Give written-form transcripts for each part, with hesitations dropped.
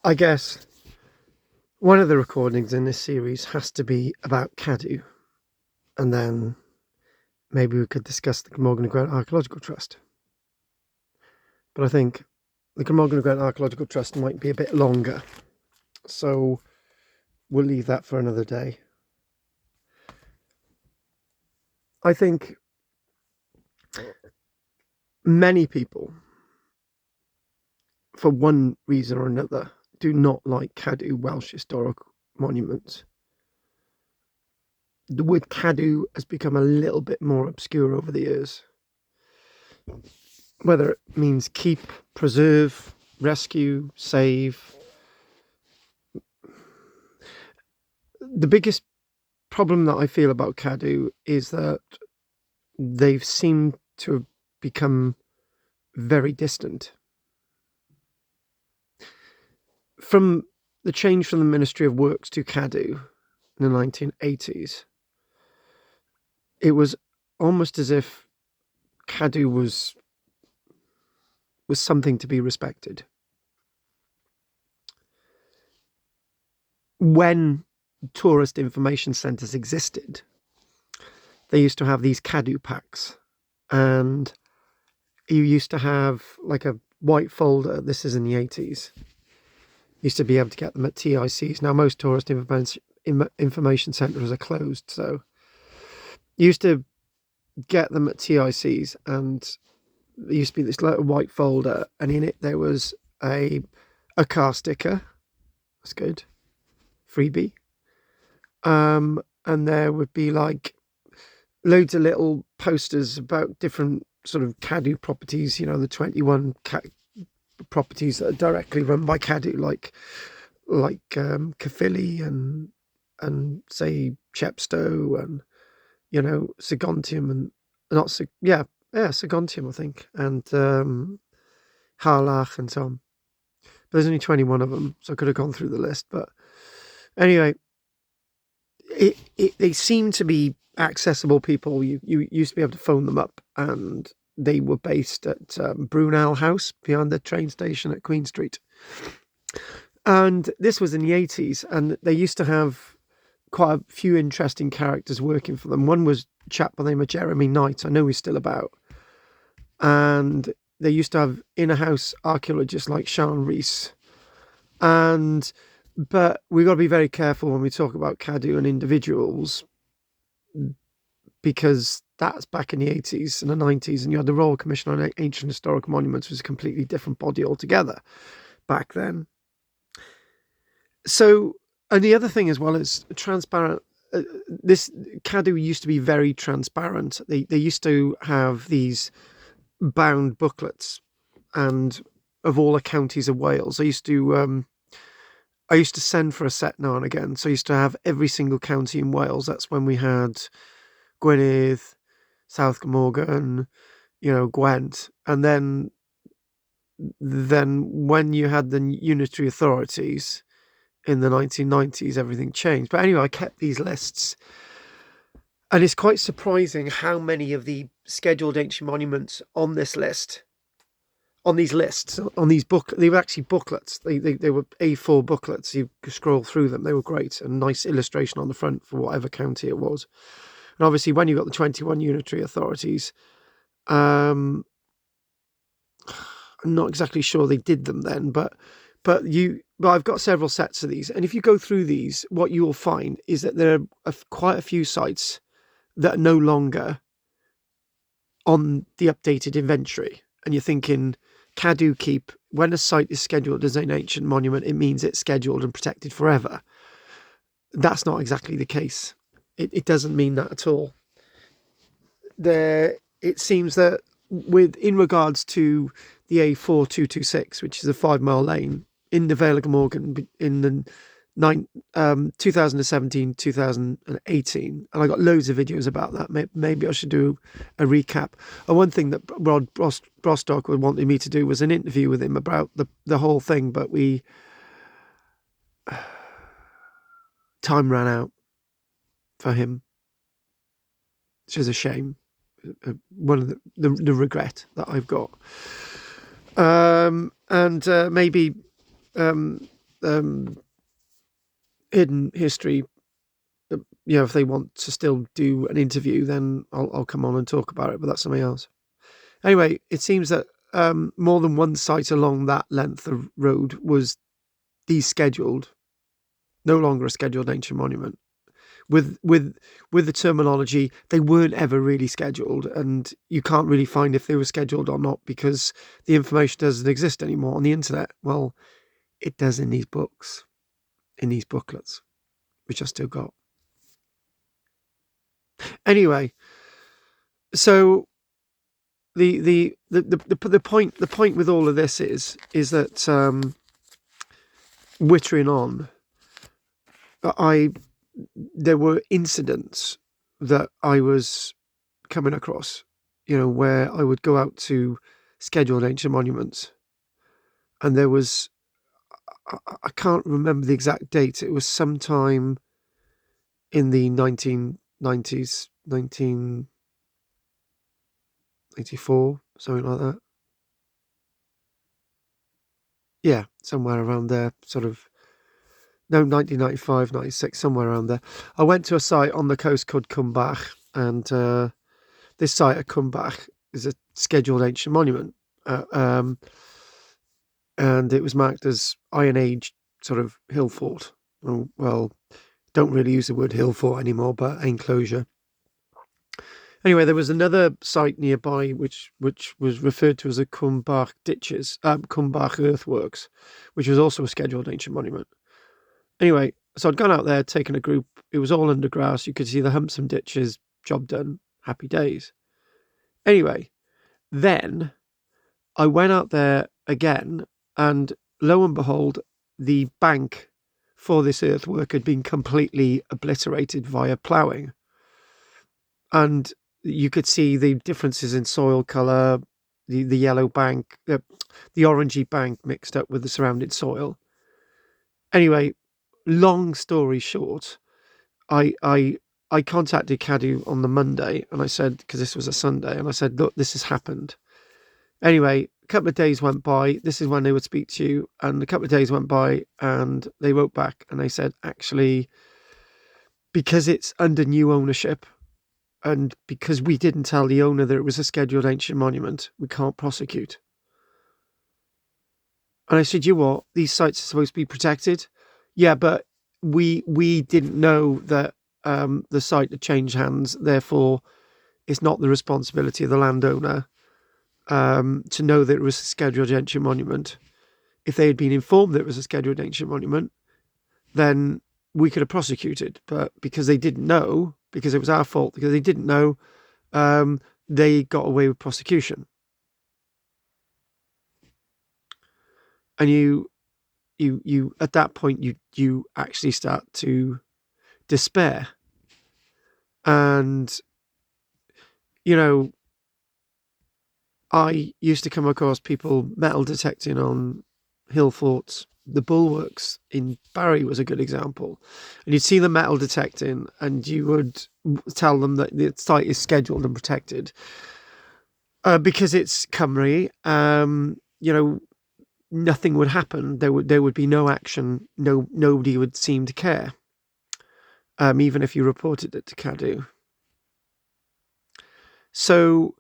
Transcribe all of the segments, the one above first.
I guess one of the recordings in this series has to be about Cadw, and then maybe we could discuss the Glamorgan Grant Archaeological Trust. But I think the Glamorgan Grant Archaeological Trust might be a bit longer, so we'll leave that for another day. I think many people, for one reason or another, do not like Cadw Welsh historic monuments. The word Cadw has become a little bit more obscure over the years. Whether it means keep, preserve, rescue, save. The biggest problem that I feel about Cadw is that they've seemed to have become very distant. From the change from the Ministry of Works to Cadw in the 1980s, it was almost as if Cadw was something to be respected. When tourist information centres existed, they used to have these Cadw packs, and you used to have like a white folder. This is in the 80s. Used to be able to get them at TICs. Now most tourist information centres are closed, so you used to get them at TICs, and there used to be this little white folder, and in it there was a car sticker. That's good. Freebie. And there would be like loads of little posters about different sort of Cadw properties, you know, the 21 properties that are directly run by Cadw, like Caerphilly and say Chepstow and, you know, Sagontium and Sagontium, I think, and Harlach and so on. But there's only 21 of them, so I could have gone through the list. But anyway, they seem to be accessible people. You used to be able to phone them up, and they were based at Brunel House behind the train station at Queen Street. And this was in the 80s, and they used to have quite a few interesting characters working for them. One was a chap by the name of Jeremy Knight. I know he's still about. And they used to have in-house archaeologists like Sean Rees. But we've got to be very careful when we talk about Cadw and individuals, because that's back in the 80s and the 90s, and you had the Royal Commission on Ancient Historic Monuments, was a completely different body altogether back then. So, and the other thing as well is transparent. This Cadw used to be very transparent. They used to have these bound booklets, and of all the counties of Wales, I used to send for a set now and again. So I used to have every single county in Wales. That's when we had Gwynedd, South Glamorgan, you know, Gwent. And then when you had the unitary authorities in the 1990s, everything changed. But anyway, I kept these lists. And it's quite surprising how many of the scheduled ancient monuments on this list, on these lists, on these they were actually booklets. They were A4 booklets. You could scroll through them. They were great, and nice illustration on the front for whatever county it was. And obviously, when you got the 21 unitary authorities, I'm not exactly sure they did them then, but I've got several sets of these, and if you go through these, what you will find is that there are quite a few sites that are no longer on the updated inventory, and you're thinking, Cadw Keep, when a site is scheduled as an ancient monument, it means it's scheduled and protected forever. That's not exactly the case. It doesn't mean that at all. It seems that in regards to the A4226, which is a 5-mile lane in the Vale of Glamorgan in the 2017, 2018, and I got loads of videos about that. Maybe I should do a recap. And one thing that Rod Brostock wanted me to do was an interview with him about the whole thing, but time ran out for him, which is a shame. One of the regret that I've got. And maybe hidden history, if they want to still do an interview, then I'll come on and talk about it, but that's something else. Anyway, it seems that more than one site along that length of road was descheduled, no longer a scheduled ancient monument. With the terminology, they weren't ever really scheduled, and you can't really find if they were scheduled or not because the information doesn't exist anymore on the internet. Well, it does in these books, in these booklets, which I still got. Anyway, so the point with all of this is that wittering on, there were incidents that I was coming across, where I would go out to scheduled ancient monuments, and there was, I can't remember the exact date. It was sometime in the 1990s, 1984, something like that. Yeah, somewhere around there, sort of. No, 1995, 96, somewhere around there. I went to a site on the coast called Cumbach, and this site at Cumbach is a scheduled ancient monument. And it was marked as Iron Age sort of hill fort. Well, don't really use the word hill fort anymore, but enclosure. Anyway, there was another site nearby which was referred to as the Cumbach ditches, Cumbach earthworks, which was also a scheduled ancient monument. Anyway, so I'd gone out there, taken a group. It was all under grass. You could see the humps and ditches. Job done. Happy days. Anyway, then I went out there again, and lo and behold, the bank for this earthwork had been completely obliterated via ploughing. And you could see the differences in soil colour, the yellow bank, the orangey bank mixed up with the surrounding soil. Anyway, long story short, I contacted Cadw on the Monday, and I said, because this was a Sunday, and I said, look, this has happened. Anyway, a couple of days went by. This is when they would speak to you, and a couple of days went by, and they wrote back, and they said, actually, because it's under new ownership, and because we didn't tell the owner that it was a scheduled ancient monument, we can't prosecute. And I said, you what? These sites are supposed to be protected? Yeah, but we didn't know that the site had changed hands. Therefore, it's not the responsibility of the landowner to know that it was a scheduled ancient monument. If they had been informed that it was a scheduled ancient monument, then we could have prosecuted. But because they didn't know, because it was our fault, because they didn't know, they got away with prosecution. And you at that point you actually start to despair. And I used to come across people metal detecting on hill forts. The bulwarks in Barry was a good example. And you'd see the metal detecting, and you would tell them that the site is scheduled and protected because it's Cymru. Nothing would happen. There would be no action. Nobody would seem to care, even if you reported it to Cadw. So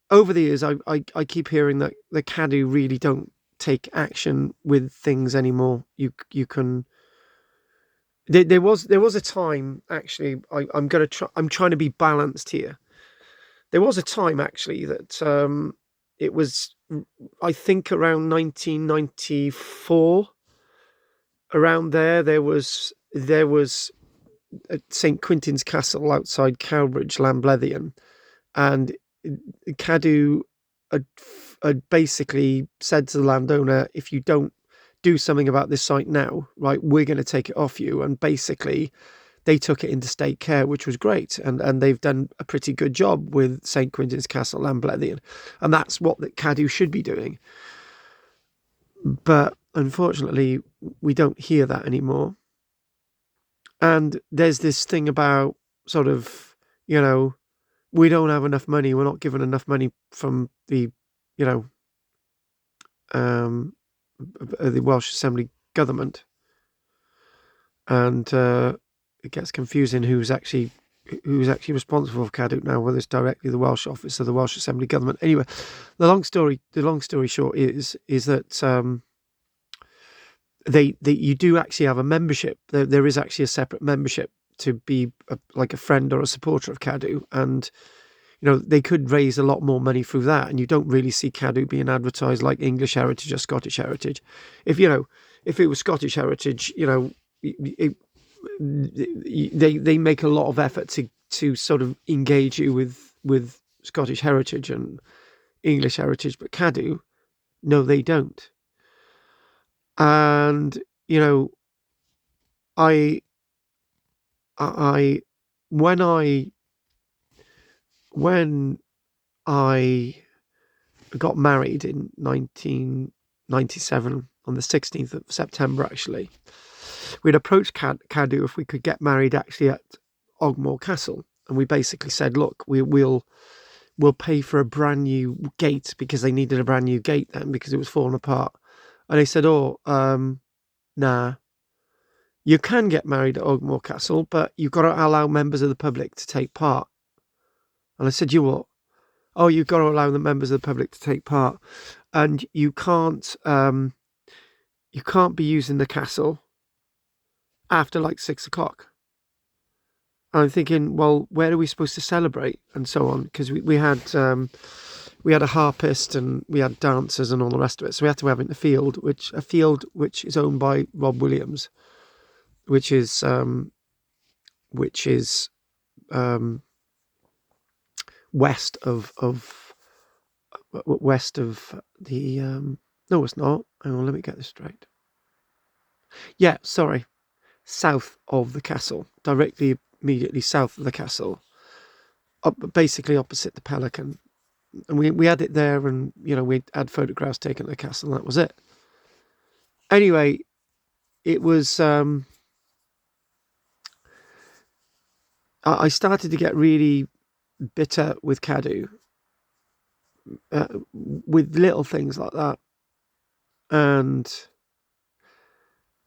over the years, I keep hearing that the Cadw really don't take action with things anymore. You can. There was a time, actually. I'm trying to be balanced here. There was a time actually that it was, I think, around 1994. Around there was at St Quintin's Castle outside Cowbridge, Llanblethian, and Cadw had basically said to the landowner, if you don't do something about this site now, right, we're going to take it off you. And basically they took it into state care, which was great. And they've done a pretty good job with St Quintin's Castle, Llanblethian. And that's what the Cadw should be doing. But unfortunately, we don't hear that anymore. And there's this thing about sort of, we don't have enough money. We're not given enough money from the Welsh Assembly government, and it gets confusing who's actually responsible for Cadw now, whether it's directly the Welsh office or the Welsh Assembly government. Anyway, the long story short is that you do actually have a membership. There is actually a separate membership to be like a friend or a supporter of Cadw, and they could raise a lot more money through that. And you don't really see Cadw being advertised like English Heritage or Scottish Heritage. If it was Scottish Heritage, they make a lot of effort to sort of engage you with Scottish Heritage and English Heritage, but Cadw, no, they don't. And I when I got married in 1997 on the 16th of September, actually, we'd approached Cadw if we could get married actually at Ogmore Castle, and we basically said, look, we'll pay for a brand new gate, because they needed a brand new gate then because it was falling apart. And they said, nah, you can get married at Ogmore Castle, but you've got to allow members of the public to take part. And I said, you what? Oh, you've got to allow the members of the public to take part, and you can't be using the castle after like 6 o'clock. I'm thinking, well, where are we supposed to celebrate and so on? Because we had a harpist and we had dancers and all the rest of it. So we had to have it in a field which is owned by Rob Williams, which is west of the no, it's not. Hang on, let me get this straight. Yeah, sorry, south of the castle, immediately south of the castle, basically opposite the Pelican. And we had it there, and we had photographs taken of the castle, and that was it. Anyway, it was I started to get really bitter with Cadw, with little things like that. And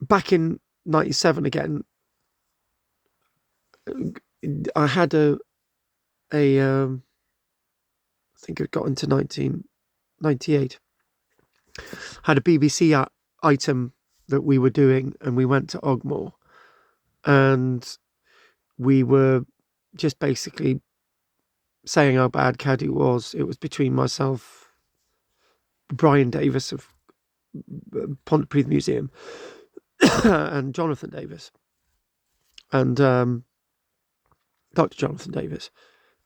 back in 97 again, I had I think it got into 1998, had a BBC item that we were doing, and we went to Ogmore, and we were just basically saying how bad Cadw was. It was between myself, Brian Davis of Pontypridd Museum, and Jonathan Davis, and Dr. Jonathan Davis,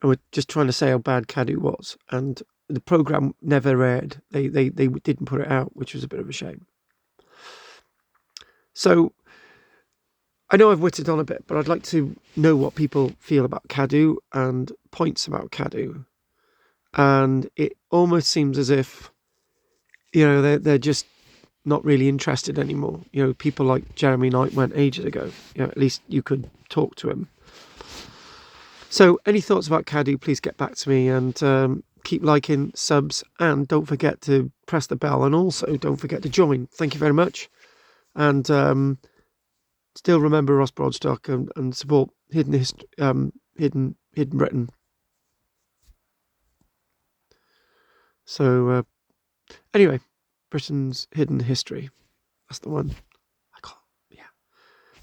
and we're just trying to say how bad Cadw was. And the programme never aired. They didn't put it out, which was a bit of a shame. So I know I've whittled on a bit, but I'd like to know what people feel about Cadw and points about Cadw. And it almost seems as if, they're just not really interested anymore. People like Jeremy Knight went ages ago. At least you could talk to him. So any thoughts about Cadw, please get back to me, and keep liking, subs, and don't forget to press the bell, and also don't forget to join. Thank you very much. And still remember Ross Broadstock, and support Hidden Britain. So anyway, Britain's Hidden History. That's the one.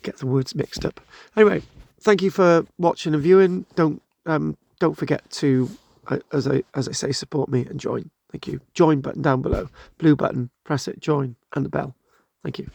Get the words mixed up. Anyway, thank you for watching and viewing. Don't forget to, as I say, support me and join. Thank you. Join button down below. Blue button. Press it. Join, and the bell. Thank you.